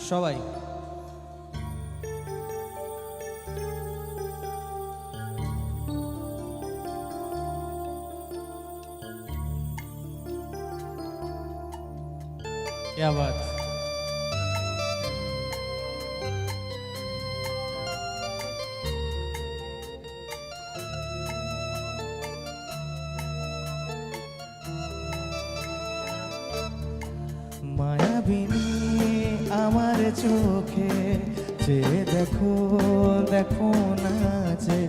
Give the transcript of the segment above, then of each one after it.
সবাই क्या बात। মায়াবিনী আমার চোখে যে দেখো দেখো না যে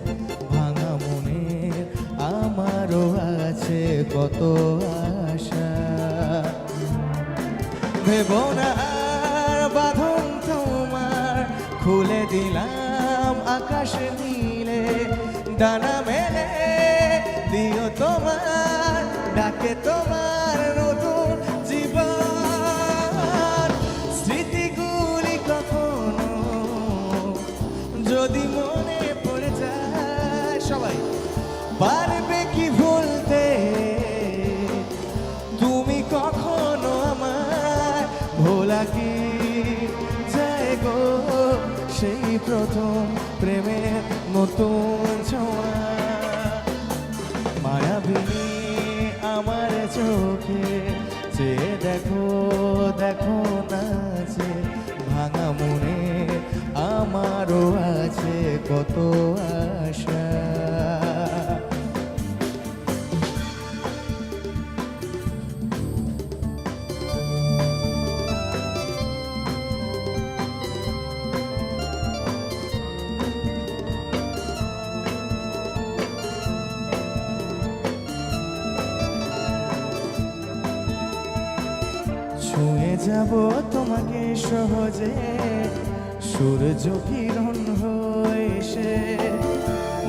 ভাঙা মনের আমারও আছে কত আশা। ভেবো না আর বাঁধন তোমার, খুলে দিলাম আকাশ নীলে, ডানা মেলে দিও তোমার ডাকে তোমার নতুন জীবন। স্মৃতিগুলি কখনো যদি মনে পড়ে যায়, সবাই পারবে কি ভুলতে তুমি কখনো আমার ভোলা কি যায় গো সেই প্রথম প্রেমের নতুন ছোঁয়া। মায়াবিনী আমার চোখে যে দেখো দেখো না যে ভাঙা মনে আমারও আছে কত আশা। ছুঁয়ে যাব তোমাকে সহজে সূর্য কিরণ হয়ে এসে,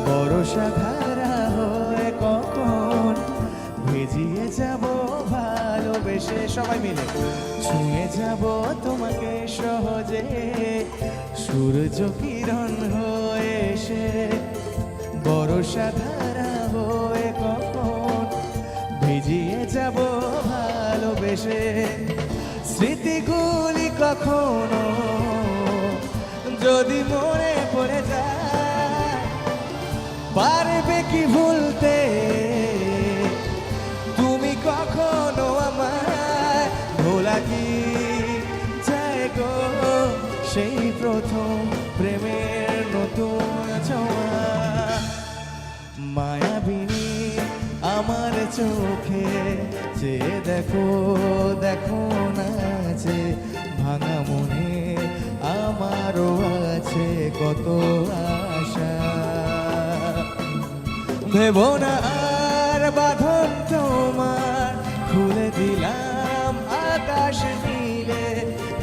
বর্ষা ধারা হয়ে কখন ভিজিয়ে যাব ভালোবেসে। সবাই মিলে ছুঁয়ে যাব তোমাকে সহজে সূর্য কিরণ হয়ে এসে, বর্ষা ধারা হয়ে কখন ভিজিয়ে যাব ভালোবেসে। স্মৃতিগুলি কখনো যদি মনে পড়ে যায়, পারবে কি ভুলতে তুমি কখনো আমার ভোলা কি যায় গো সেই প্রথম প্রেমের নতুন ছোঁয়া। মায়াবিনী আমার চোখে যে দেখো দেখো না যে ভাঙা মনে আমারও আছে কত আশা। ভেবো না আর বাঁধন তোমার, খুলে দিলাম আকাশ নীলে,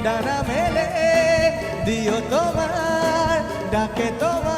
ডানা মেলে দিও তোমার ডাকে তোমার